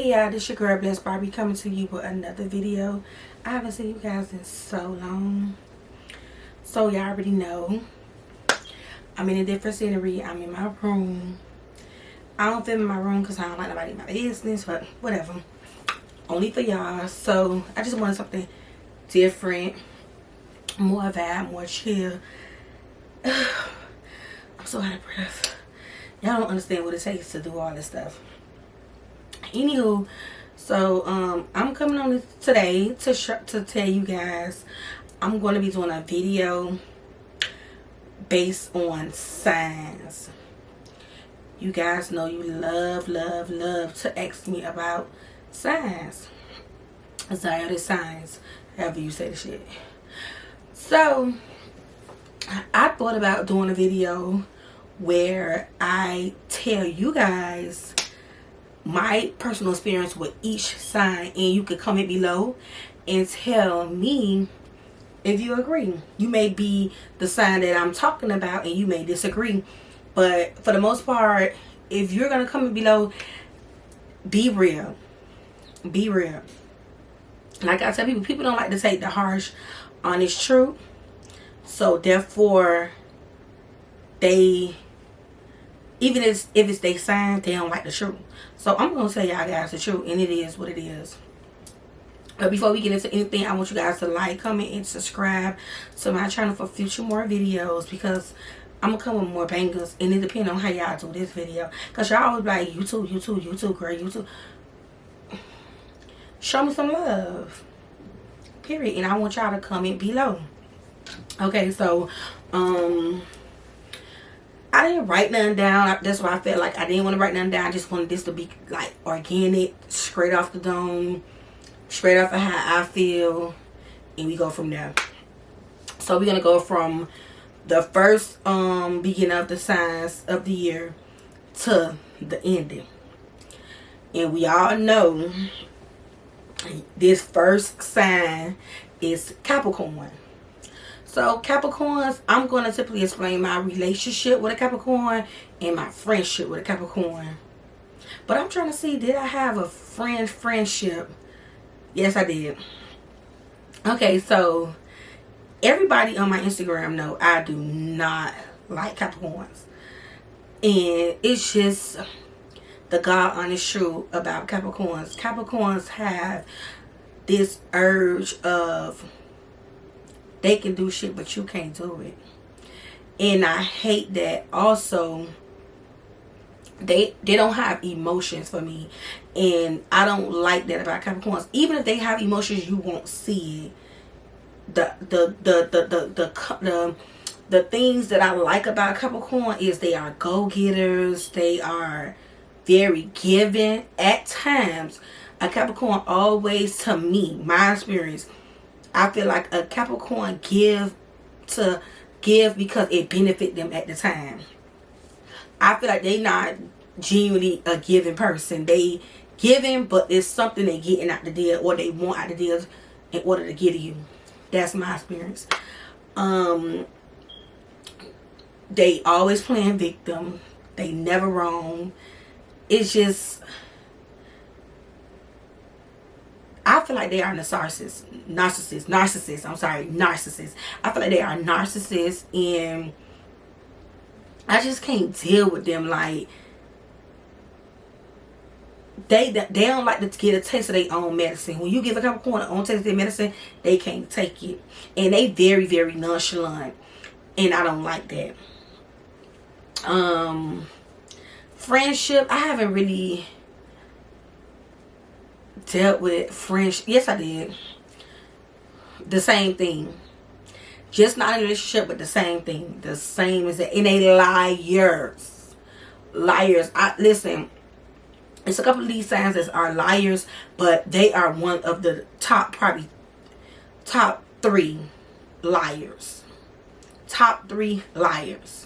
Hey y'all, this your girl Blessed Barbie coming to you with another video. I haven't seen you guys in so long. So y'all already know I'm in a different scenery. I'm in my room. I don't film in my room because I don't like nobody in my business, but whatever. Only for y'all. So I just wanted something different, more vibe, more chill. I'm so out of breath. Y'all don't understand what it takes to do all this stuff. Anywho, so I'm coming on today to tell you guys I'm going to be doing a video based on signs. You guys know you love to ask me about signs, zodiac signs, however you say the shit. So I thought about doing a video where I tell you guys my personal experience with each sign, and you could comment below and tell me if you agree. You may be the sign that I'm talking about and you may disagree, but for the most part, if you're gonna comment below, be real. Be real. Like I tell people don't like to take the harsh, honest truth, so therefore they, even if it's their sign, they don't like the truth. So I'm going to tell y'all guys the truth, and it is what it is. But before we get into anything, I want you guys to like, comment, and subscribe to my channel for future more videos, because I'm going to come with more bangers, and it depends on how y'all do this video. Because y'all always be like, YouTube, girl, YouTube. Show me some love. Period. And I want y'all to comment below. Okay, so, I didn't write nothing down. That's why I felt like I didn't want to write nothing down. I just wanted this to be like organic, straight off the dome, straight off of how I feel, and we go from there. So we're gonna go from the first beginning of the signs of the year to the ending. And we all know this first sign is Capricorn. So Capricorns, I'm going to typically explain my relationship with a Capricorn and my friendship with a Capricorn. But I'm trying to see, did I have a friendship? Yes, I did. Okay, so everybody on my Instagram know I do not like Capricorns. And it's just the God honest truth about Capricorns. Capricorns have this urge of, they can do shit, but you can't do it. And I hate that. Also, they don't have emotions for me. And I don't like that about Capricorns. Even if they have emotions, you won't see it. The things that I like about Capricorn is they are go-getters. They are very giving. At times, a Capricorn always, to me, my experience, I feel like a Capricorn give because it benefit them at the time. I feel like they not genuinely a giving person. They giving, but it's something they getting out the deal, or they want out the deal in order to get to you. That's my experience. They always playing victim. They never wrong. It's just, I feel like they are narcissists. I'm sorry, narcissists. I feel like they are narcissists, and I just can't deal with them. Like, they don't like to get a taste of their own medicine. When you give a Capricorn an own taste of their medicine, they can't take it, and they very nonchalant, and I don't like that. Friendship, I haven't really dealt with friendship. Yes, I did. The same thing. Just not in a relationship, but the same thing. The same as that. And they liars. Listen, it's a couple of these signs that are liars, but they are one of the probably top 3 liars. Top 3 liars.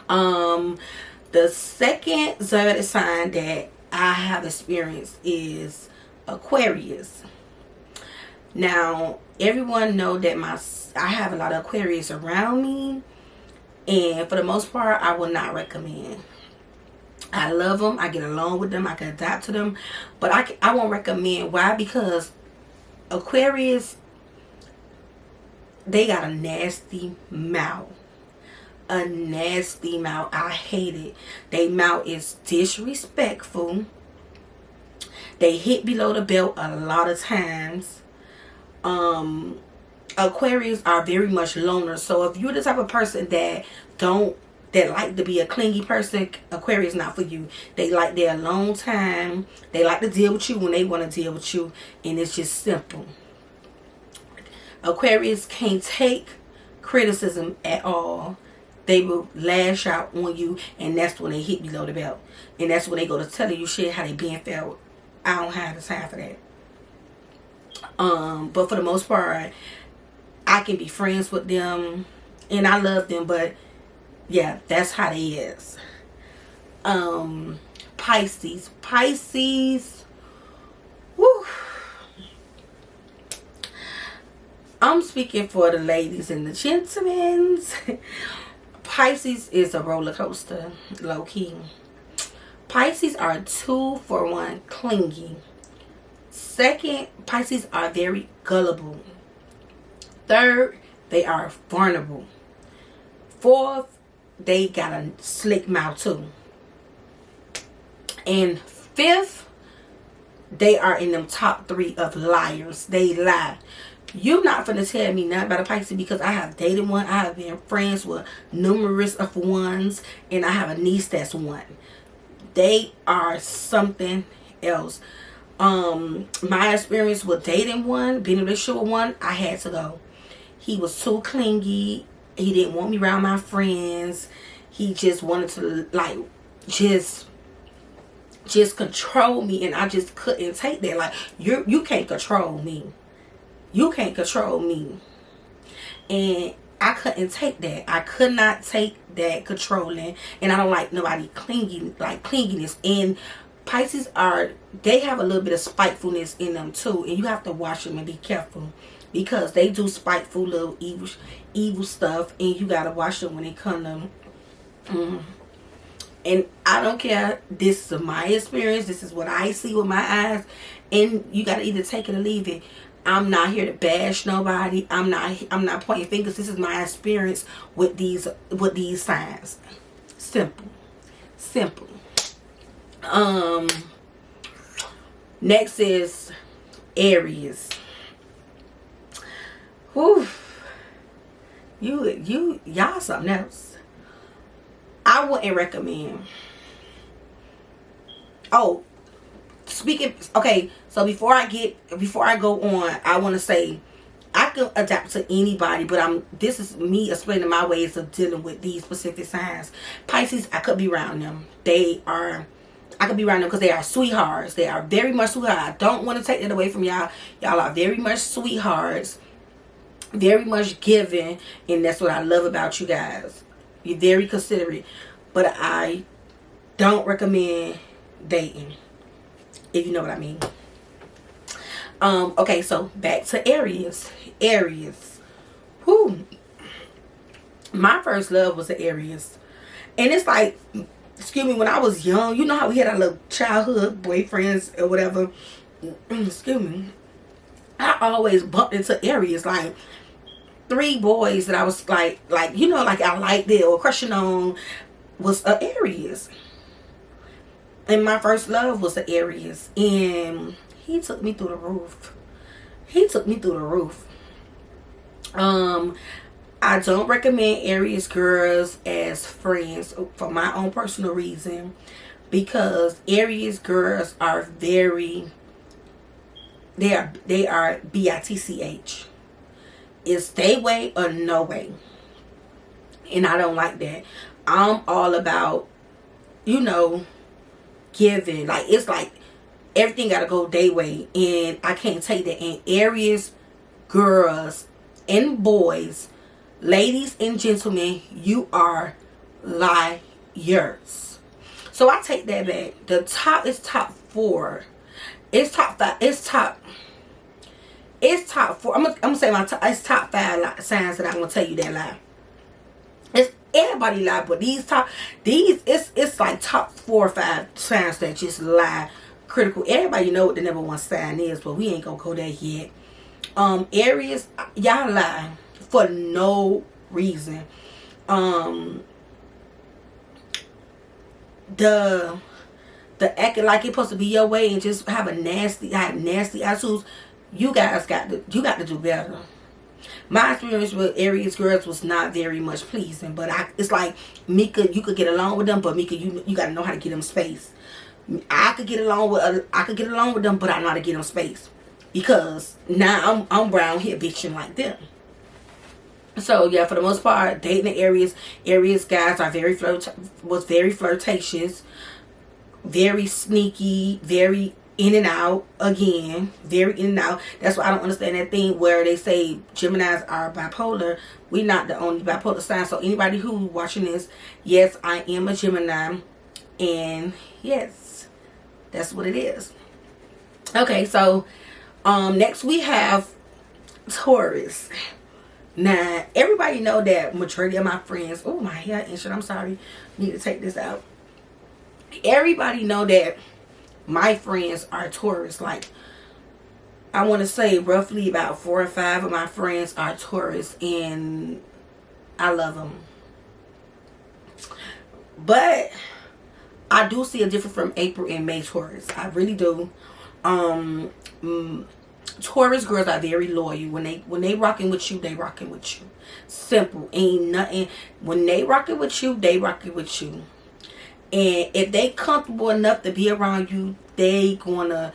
The second zodiac sign that I have experienced is Aquarius. Now, everyone know that I have a lot of Aquarius around me, and for the most part, I will not recommend. I love them. I get along with them. I can adapt to them. But I won't recommend. Why? Because Aquarius, they got a nasty mouth. A nasty mouth. I hate it. Their mouth is disrespectful. They hit below the belt a lot of times. Aquarius are very much loners. So if you're the type of person that like to be a clingy person, Aquarius not for you. They like their alone time. They like to deal with you when they want to deal with you, and it's just simple. Aquarius can't take criticism at all. They will lash out on you, and that's when they hit below the belt, and that's when they go to telling you shit how they being felt. I don't have the time for that. But for the most part, I can be friends with them, and I love them, but yeah, that's how they is. Pisces. Woo. I'm speaking for the ladies and the gentlemen. Pisces is a roller coaster, low key. Pisces are 2 for 1 clingy. Second, Pisces are very gullible. Third, they are vulnerable. Fourth, they got a slick mouth too. And fifth, they are in them top 3 of liars. They lie. You're not finna tell me nothing about a Pisces, because I have dated one. I have been friends with numerous of ones, and I have a niece that's one. They are something else. My experience with dating one, being in a relationship with one, I had to go. He was too clingy. He didn't want me around my friends. He just wanted to like just control me, and I just couldn't take that. Like, you can't control me. You can't control me. And I couldn't take that. I could not take that controlling. And I don't like nobody clinging, like clinginess. And Pisces they have a little bit of spitefulness in them too. And you have to watch them and be careful, because they do spiteful little evil stuff. And you got to watch them when they come to and I don't care. This is my experience. This is what I see with my eyes. And you got to either take it or leave it. I'm not here to bash nobody. I'm not pointing fingers. This is my experience with these signs. Simple. Next is Aries. Whew. Y'all something else. I wouldn't recommend. Oh, okay, so before I go on, I want to say I can adapt to anybody, but this is me explaining my ways of dealing with these specific signs. Pisces, I could be around them. I could be around them because they are sweethearts. They are very much sweethearts. I don't want to take that away from y'all. Y'all are very much sweethearts, very much giving, and that's what I love about you guys. You're very considerate, but I don't recommend dating, if you know what I mean. Okay, so back to Aries. Whew. My first love was an Aries. And it's like, excuse me, when I was young, you know how we had our little childhood boyfriends or whatever. Excuse me. I always bumped into Aries. Like, 3 boys that I was like, you know, like I liked it or crushing on was an Aries. And my first love was an Aries. And he took me through the roof. I don't recommend Aries girls as friends for my own personal reason, because Aries girls are they are bitch. It's they way or no way. And I don't like that. I'm all about, you know, giving. Like, it's like everything gotta go their way, and I can't take that. And Aries girls and boys, ladies and gentlemen, you are liars. So I take that back. The top is top 4. It's top 5. It's top 4. I'm gonna say it's top 5 signs that I'm gonna tell you that lie. everybody lie, but it's like top 4 or 5 signs that just lie critical. Everybody know what the number 1 sign is, but we ain't gonna go there yet. Aries, y'all lie for no reason. The acting like it's supposed to be your way and just have nasty attitudes. You guys got to do better. My experience with Aries girls was not very much pleasing, but it's like Mika, you could get along with them, but Mika, you got to know how to give them space. I could get along with them, but I know how to give them space, because now I'm brown here bitching like them. So yeah, for the most part, dating the Aries guys are very flirtatious, very sneaky, very in and out. Again, very in and out. That's why I don't understand that thing where they say Geminis are bipolar. We're not the only bipolar sign. So anybody who watching this, yes, I am a Gemini, and yes, that's what it is. Okay, so next we have Taurus. Now, everybody know that majority of my friends, oh, my hair and shit, I'm sorry, need to take this out. Everybody know that my friends are Taurus. Like, I want to say roughly about 4 or 5 of my friends are Taurus, and I love them. But I do see a difference from April and May Taurus. I really do. Taurus girls are very loyal. When they rocking with you, they rocking with you. Simple. Ain't nothing. When they rocking with you, they rocking with you. And if they comfortable enough to be around you, you gonna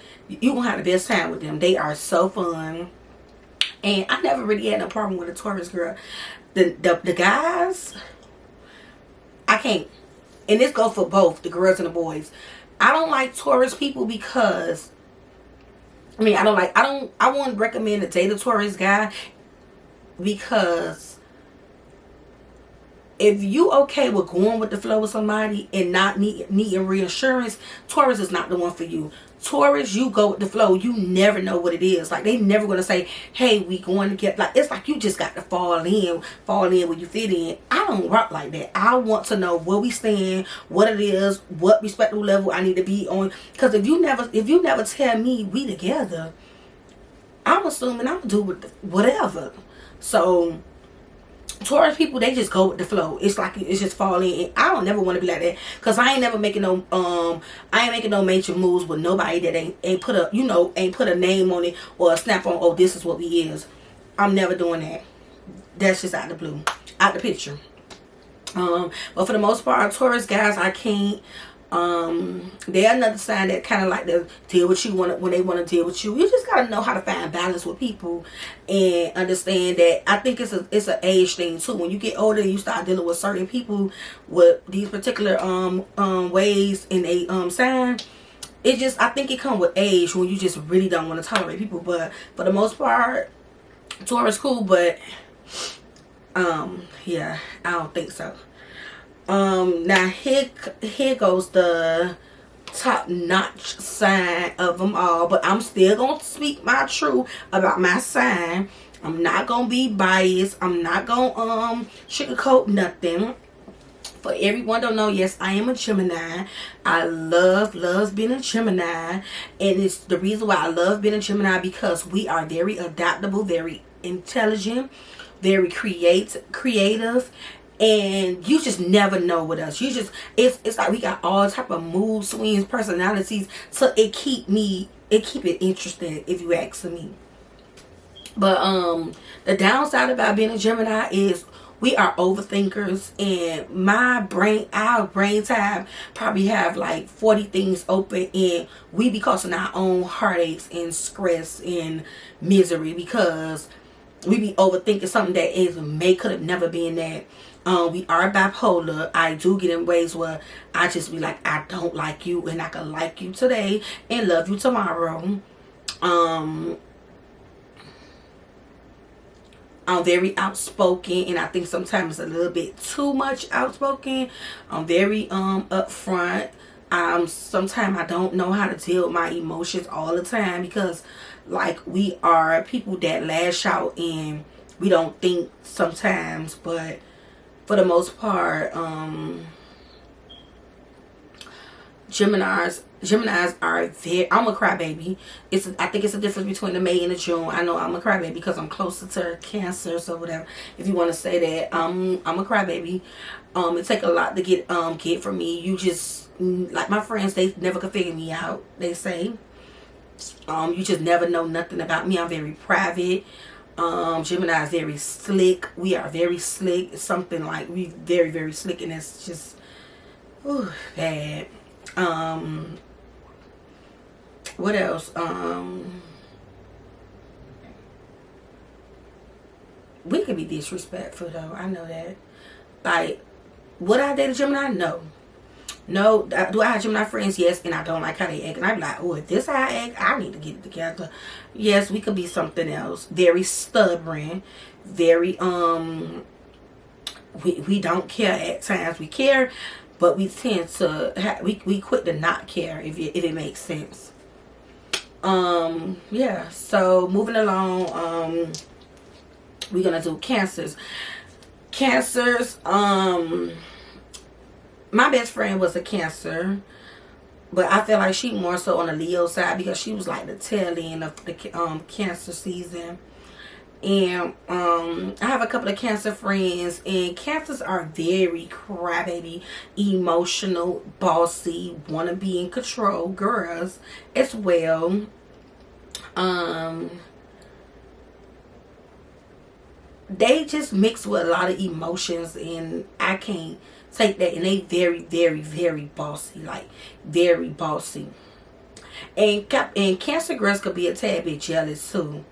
have the best time with them. They are so fun. And I never really had no problem with a Taurus girl. The guys, I can't. And this goes for both the girls and the boys. I don't like Taurus people because I wouldn't recommend to date a Taurus guy, because if you okay with going with the flow with somebody and not needing reassurance, Taurus is not the one for you. Taurus, you go with the flow. You never know what it is. Like, they never gonna say, hey, we going to get, like, it's like you just got to fall in where you fit in. I don't rock like that. I want to know where we stand, what it is, what respectable level I need to be on. Because if you never tell me we together, I'm assuming I'm gonna do whatever. So Taurus people, they just go with the flow. It's like it's just falling in. I don't never want to be like that, because I ain't never making no major moves with nobody that ain't put a name on it or a snap on, oh, this is what we is. I'm never doing that. That's just out the blue, out the picture. But for the most part, Taurus guys, I can't. They're another sign that kind of like to deal with you when they want to deal with you. You just gotta know how to find balance with people and understand that. I think it's an age thing too. When you get older, you start dealing with certain people with these particular ways in a sign. I think it comes with age, when you just really don't want to tolerate people. But for the most part, Taurus cool, but yeah, I don't think so. Now here goes the top-notch sign of them all, but I'm still gonna speak my truth about my sign. I'm not gonna be biased. I'm not gonna sugarcoat nothing. For everyone don't know, yes, I am a Gemini. I love being a Gemini, and it's the reason why I love being a Gemini, because we are very adaptable, very intelligent, very creative. And you just never know with us. It's like we got all type of mood swings, personalities. So it keep it interesting, if you ask me. But the downside about being a Gemini is we are overthinkers, and our brain time probably have like 40 things open, and we be causing our own heartaches and stress and misery, because we be overthinking something that could have never been that. We are bipolar. I do get in ways where I just be like, I don't like you, and I can like you today and love you tomorrow. I'm very outspoken, and I think sometimes a little bit too much outspoken. I'm very upfront. Sometimes I don't know how to deal with my emotions all the time, because like we are people that lash out and we don't think sometimes, but for the most part, Geminis are very, I'm a crybaby. I think it's a difference between the May and the June. I know I'm a crybaby because I'm closer to Cancer, so whatever, if you want to say that. I'm a crybaby. It take a lot to get from me. You just, like my friends, they never could figure me out, they say. You just never know nothing about me. I'm very private. Gemini is very slick. We are very slick. It's something like we very, very slick, and it's just bad. What else? We can be disrespectful though. I know that. Like, would I date a Gemini? No. No. Do I have Gemini friends? Yes. And I don't like how they act. And I'm like, oh, if this how I act, I need to get it together. Yes, we could be something else. Very stubborn. Very, we don't care at times. We care, but we tend to, we quit to not care, if it makes sense. Yeah. So, moving along, we're going to do Cancers. Cancers, my best friend was a Cancer, but I feel like she more so on the Leo side because she was like the tail end of the Cancer season. And I have a couple of Cancer friends, and Cancers are very crybaby, emotional, bossy, wanna be in control girls as well. They just mix with a lot of emotions, and I can't take that. And they very, very, very bossy, like very bossy. And Cancer girls could be a tad bit jealous too.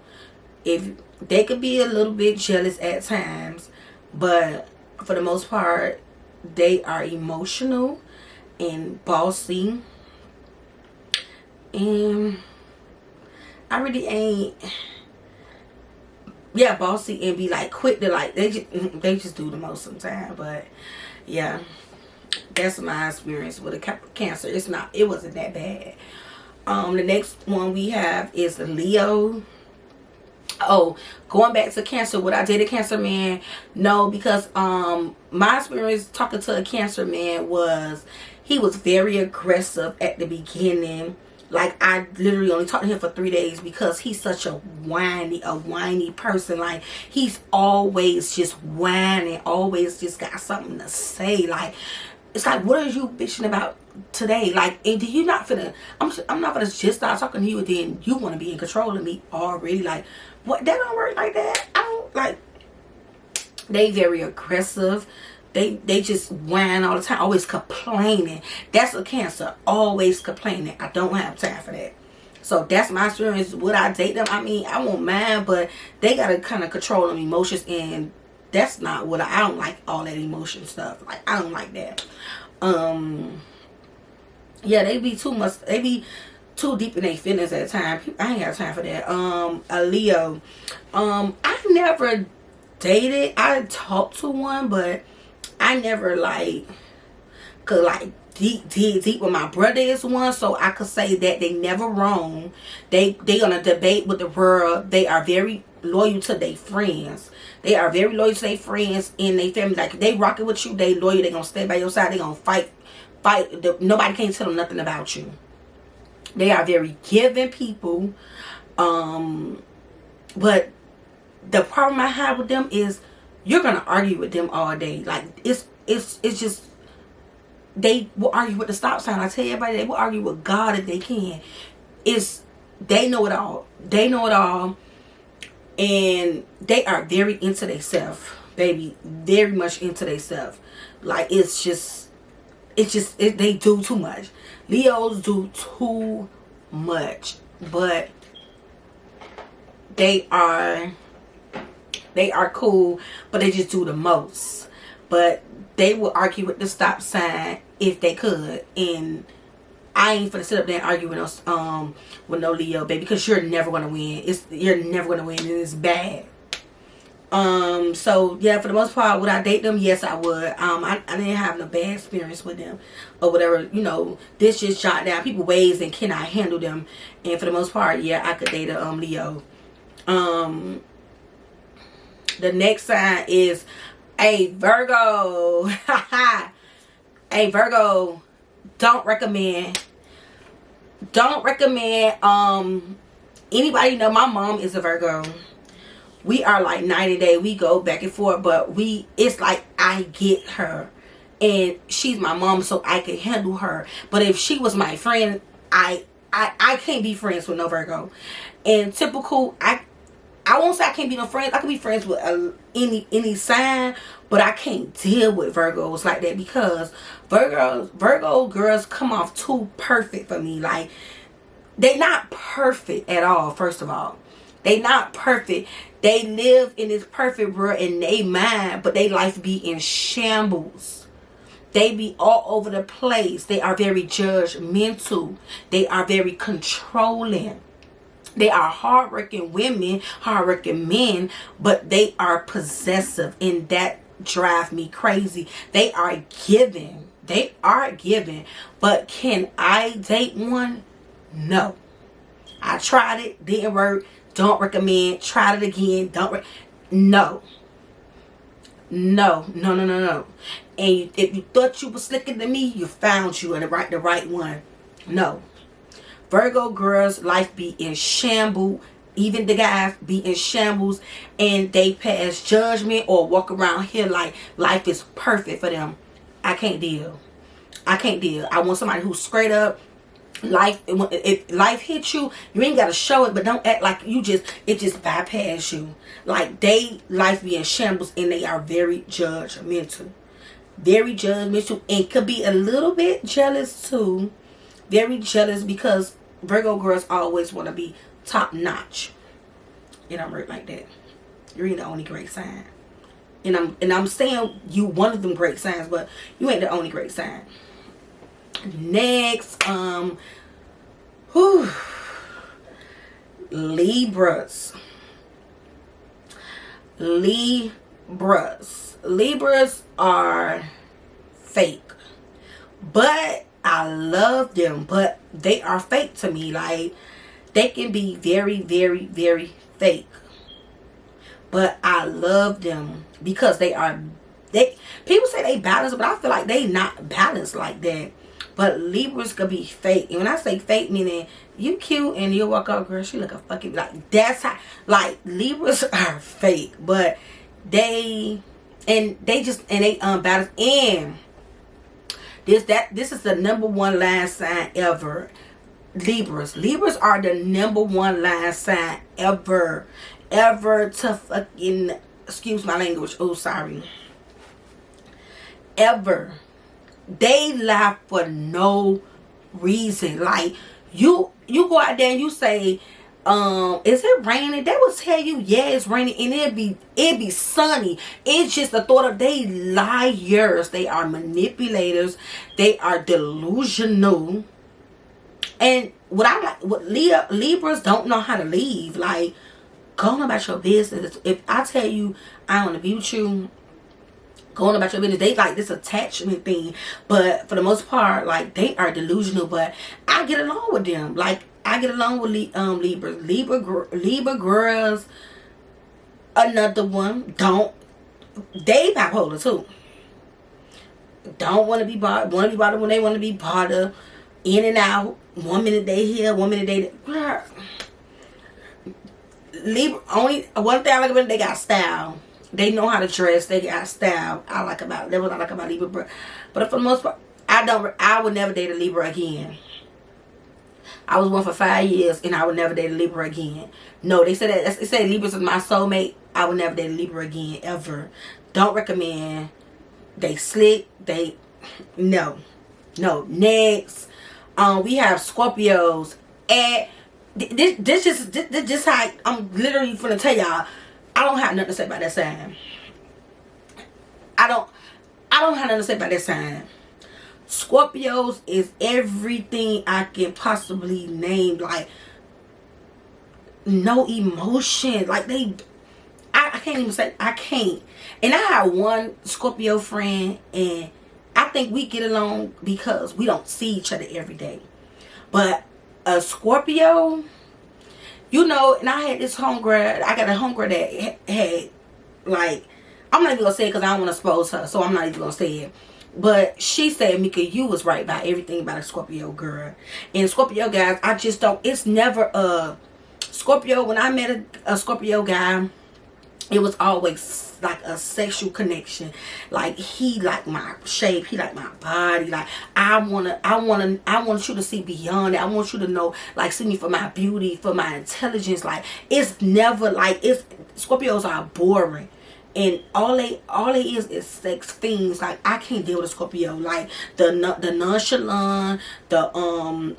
If they could be a little bit jealous at times, but for the most part, they are emotional and bossy. And I really ain't. Yeah, bossy and be like quick to like they just do the most sometimes. But yeah, that's my experience with a Cancer. It wasn't that bad. The next one we have is the Leo. Oh, going back to Cancer, would I date a Cancer man? No, because my experience talking to a Cancer man was he was very aggressive at the beginning. Like, I literally only talked to him for 3 days because he's such a whiny person. Like, he's always just whining, always just got something to say. Like, it's like, what are you bitching about today? Like, and do you not finna, I'm not gonna just start talking to you and then you want to be in control of me already. Like, what? That don't work like that. I don't, like, they very aggressive. They just whine all the time, always complaining. That's a Cancer, always complaining. I don't have time for that. So that's my experience. Would I date them? I mean, I won't mind, but they gotta kind of control them emotions, and that's not what I don't like all that emotion stuff. Like, I don't like that. Yeah, they be too much. They be too deep in their feelings at the time. I ain't got time for that. A Leo. I never dated. I talked to one, but I never could deep with my brother is one, so I could say that they never wrong. They gonna debate with the world. They are very loyal to their friends. They are very loyal to their friends and their family. Like, they rocking with you, they loyal. They gonna stay by your side. They gonna fight. Nobody can't tell them nothing about you. They are very giving people. But the problem I have with them is you're gonna argue with them all day. Like, it's just, they will argue with the stop sign. I tell everybody, they will argue with God if they can. They know it all. They know it all. And they are very into themselves, baby. Very much into themselves. Like, they do too much. Leos do too much. But they are cool, but they just do the most. But they will argue with the stop sign if they could, and I ain't finna sit up there and argue with no Leo, baby, because you're never gonna win. You're never gonna win, and it's bad. So yeah, for the most part, would I date them? Yes, I would. I didn't have no bad experience with them or whatever. You know, this just jot down people ways and cannot handle them, and for the most part, yeah, I could date a Leo. The next sign is A Virgo. A Virgo. Don't recommend. Anybody know my mom is a Virgo. We are like night and day. We go back and forth, but it's like I get her, and she's my mom, so I can handle her. But if she was my friend, I can't be friends with no Virgo. And typical, I won't say I can't be no friends. I can be friends with any sign, but I can't deal with Virgos like that, because Virgo girls come off too perfect for me. Like, they not perfect at all. First of all, they not perfect. They live in this perfect world in their mind, but they life be in shambles. They be all over the place. They are very judgmental. They are very controlling. They are hardworking women, hardworking men, but they are possessive, and that drives me crazy. They are giving. They are giving. But can I date one? No. I tried it. Didn't work. Don't recommend. Tried it again. No. No. No, no, no, no. And if you thought you were slicker than me, you found you the right one. No. Virgo girls' life be in shambles. Even the guys be in shambles, and they pass judgment or walk around here like life is perfect for them. I can't deal. I can't deal. I want somebody who's straight up. Life, if life hits you, you ain't gotta show it, but don't act like it just bypass you. Like, they life be in shambles, and they are very judgmental. Very judgmental, and could be a little bit jealous too. Very jealous, because Virgo girls always want to be top notch. And I'm right like that. You ain't the only great sign. And I'm saying you one of them great signs, but you ain't the only great sign. Next, Libras. Libras are fake, but I love them, but they are fake to me. Like, they can be very, very, very fake, but I love them because people say they balanced, but I feel like they not balanced like that. But Libras could be fake, and when I say fake, meaning you cute and you walk out, girl, she look a fucking, like, that's how, like, Libras are fake, but they unbalanced. And this is the number one line sign ever. Libras are the number one line sign ever to fucking, excuse my language, oh sorry, ever. They lie for no reason. Like, you go out there and you say, is it raining? They will tell you, yeah, it's raining, and it'd be sunny. It's just the thought of, they liars. They are manipulators. They are delusional. And what Libras don't know how to leave. Like, go on about your business. If I tell you I want to be with you, go on about your business. They like this attachment thing, but for the most part, like, they are delusional. But I get along with them. Like, I get along with Libras. Libra girls, another one. They bipolar too. Don't want to be bothered. Want to be bothered when they want to be bothered. In and out. 1 minute they here, 1 minute they there. Libra, only one thing I like about it, they got style. They know how to dress. They got style. That's what I like about Libra. But for the most part, I would never date a Libra again. I was one for 5 years, and I would never date a Libra again. No, they said that. They say Libras is my soulmate. I would never date a Libra again, ever. Don't recommend. They slick. No. Next, we have Scorpios, and this just how I'm literally gonna tell y'all. I don't have nothing to say about that sign. I don't have nothing to say about that sign. Scorpios is everything I can possibly name. Like, no emotion. Like, I can't even say, I can't. And I have one Scorpio friend, and I think we get along because we don't see each other every day. But a Scorpio, you know, and I had this homegirl. I got a homegirl that had, like, I'm not even gonna say it because I don't want to expose her, so I'm not even gonna say it. But she said, Mika, you was right about everything about a Scorpio girl. And Scorpio guys, I just don't, it's never a Scorpio. When I met a Scorpio guy, it was always like a sexual connection. Like, he liked my shape, he liked my body. Like, I want you to see beyond it. I want you to know, like, see me for my beauty, for my intelligence. Like, it's never like, it's, Scorpios are boring. And all they is sex things. Like, I can't deal with a Scorpio. Like, the nonchalant, the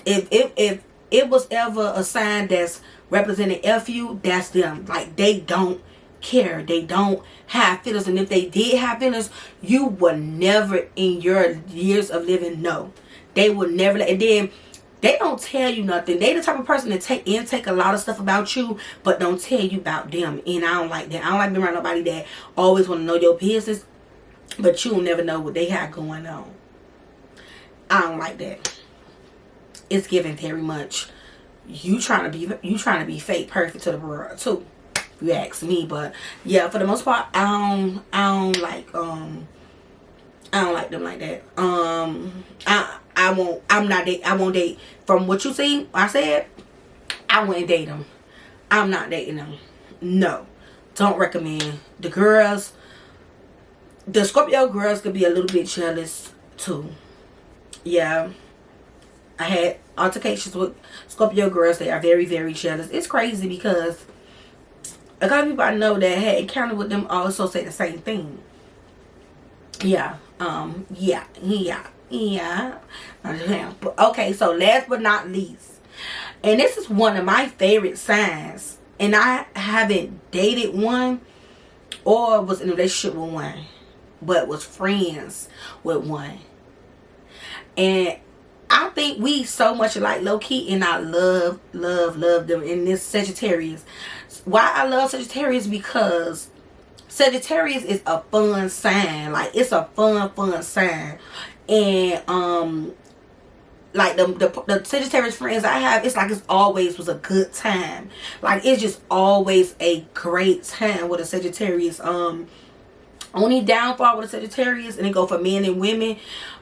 if it was ever a sign that's representing FU, that's them. Like, they don't care. They don't have feelings. And if they did have feelings, you would never in your years of living know. They would never. And then they don't tell you nothing. They the type of person that take a lot of stuff about you, but don't tell you about them. And I don't like that. I don't like being around nobody that always want to know your business, but you'll never know what they have going on. I don't like that. It's giving very much. You trying to be fake perfect to the world too. If you ask me, but yeah, for the most part, I don't like them like that. I won't date. From what you see, I said, I wouldn't date them. I'm not dating them. No. Don't recommend. The girls, the Scorpio girls could be a little bit jealous too. Yeah. I had altercations with Scorpio girls. They are very, very jealous. It's crazy because a lot of people I know that had encountered with them also say the same thing. Yeah. Yeah. But okay, so last but not least, and this is one of my favorite signs, and I haven't dated one or was in a relationship with one, but was friends with one. And I think we so much alike, low key, and I love them in this Sagittarius. Why I love Sagittarius? Because Sagittarius is a fun sign. Like, it's a fun sign. And like the Sagittarius friends I have, it's like it's always was a good time. Like, it's just always a great time with a Sagittarius. Only downfall with a Sagittarius, and they go for men and women,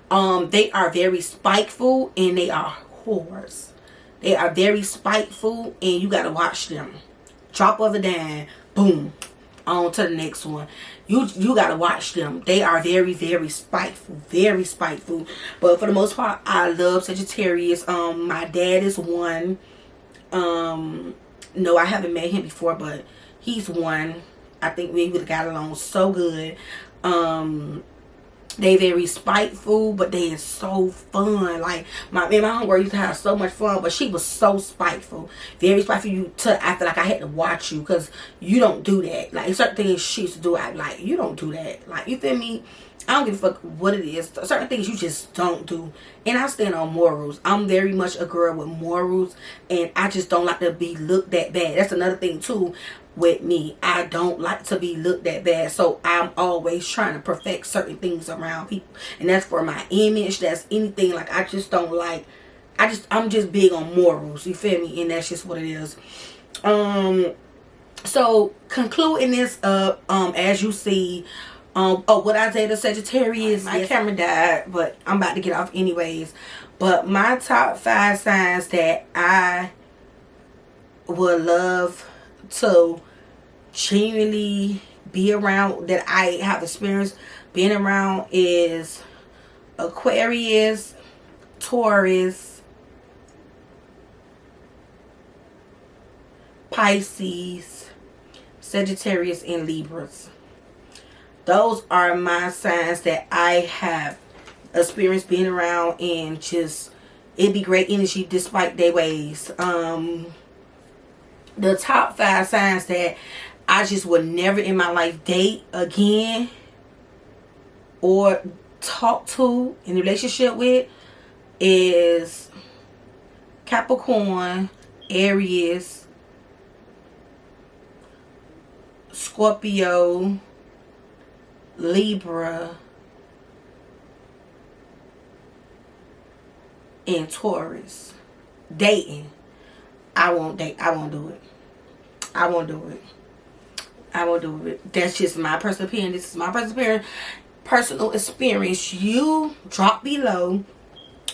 they are very spiteful and they are whores. They are very spiteful and you gotta watch them. Drop of a dime, boom, on to the next one. You gotta watch them. They are very, very spiteful. Very spiteful. But for the most part, I love Sagittarius. My dad is one. No, I haven't met him before, but he's one. I think we would have got along so good. They very spiteful, but they is so fun. Like, my homegirl used to have so much fun, but she was so spiteful. Very spiteful. I feel like I had to watch you, because you don't do that. Like, certain things she used to do, I like, you don't do that. Like, you feel me? I don't give a fuck what it is. Certain things you just don't do. And I stand on morals. I'm very much a girl with morals, and I just don't like to be looked that bad. That's another thing too with me. I don't like to be looked that bad, so I'm always trying to perfect certain things around people, and that's for my image. That's anything. Like, I just don't like, I'm just big on morals, you feel me? And that's just what it is. So concluding this up, as you see, what I say to Sagittarius, my camera died, but I'm about to get off anyways. But my top 5 signs that I would love to genuinely be around, that I have experienced being around, is Aquarius, Taurus, Pisces, Sagittarius, and Libras. Those are my signs that I have experienced being around, and just, it'd be great energy despite their ways. The top 5 signs that I just would never in my life date again or talk to in a relationship with is Capricorn, Aries, Scorpio, Libra, and Taurus. Dating, I won't date. I won't do it. I won't do it. I will do it. That's just my personal opinion. This is my personal experience. You drop below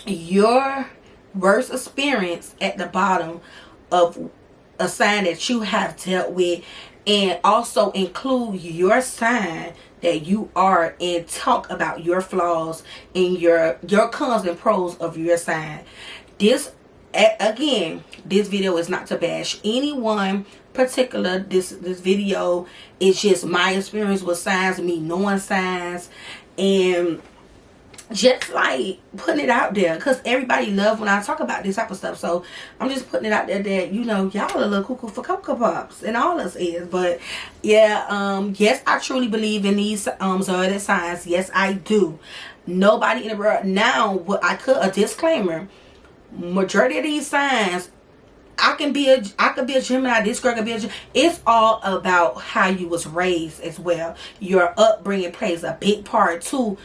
your worst experience at the bottom of a sign that you have dealt with, and also include your sign that you are, and talk about your flaws and your cons and pros of your sign. This, again, this video is not to bash anyone particular. This video is just my experience with signs, me knowing signs, and just like putting it out there, because everybody loves when I talk about this type of stuff. So I'm just putting it out there that, you know, y'all are a little cuckoo for Cocoa Pops, and all us is. But yeah, yes, I truly believe in these zodiac signs. Yes, I do. Nobody in the world now, what I could, a disclaimer, majority of these signs, I could be a Gemini, this girl could be a Gemini. It's all about how you was raised as well. Your upbringing plays a big part too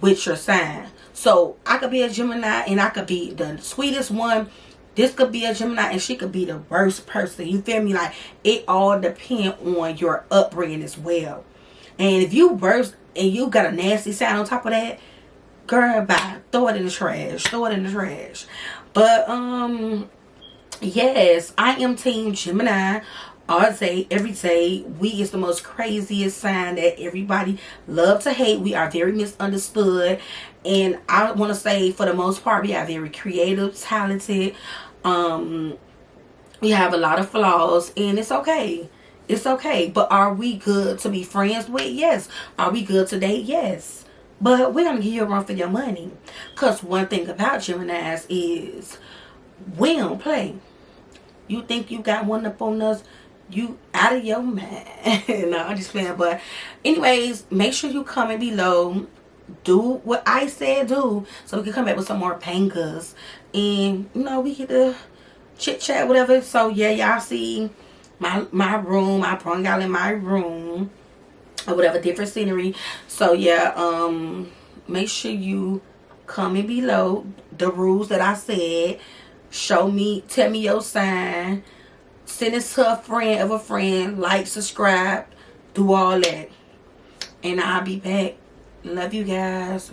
with your sign. So I could be a Gemini and I could be the sweetest one. This could be a Gemini and she could be the worst person. You feel me? Like, it all depends on your upbringing as well. And if you worse and you got a nasty sign on top of that, girl, bye. Throw it in the trash. Throw it in the trash. But yes, I am team Gemini all day, every day. We is the most craziest sign that everybody love to hate. We are very misunderstood, and I want to say, for the most part, we are very creative, talented. We have a lot of flaws, and it's okay. It's okay. But are we good to be friends with? Yes. Are we good to date? Yes. But we're gonna give you a run for your money, because one thing about Geminis is we don't play. You think you got one up on us, you out of your mind. No, I'm just playing. But anyways, make sure you comment below. Do what I said do, so we can come back with some more bangers. And, you know, we get to chit chat, whatever. So yeah, y'all see my room. I brought y'all in my room, or whatever, different scenery. So yeah, make sure you comment below the rules that I said. Show me, tell me your sign, send it to a friend of a friend, like, subscribe, do all that, and I'll be back. Love you guys.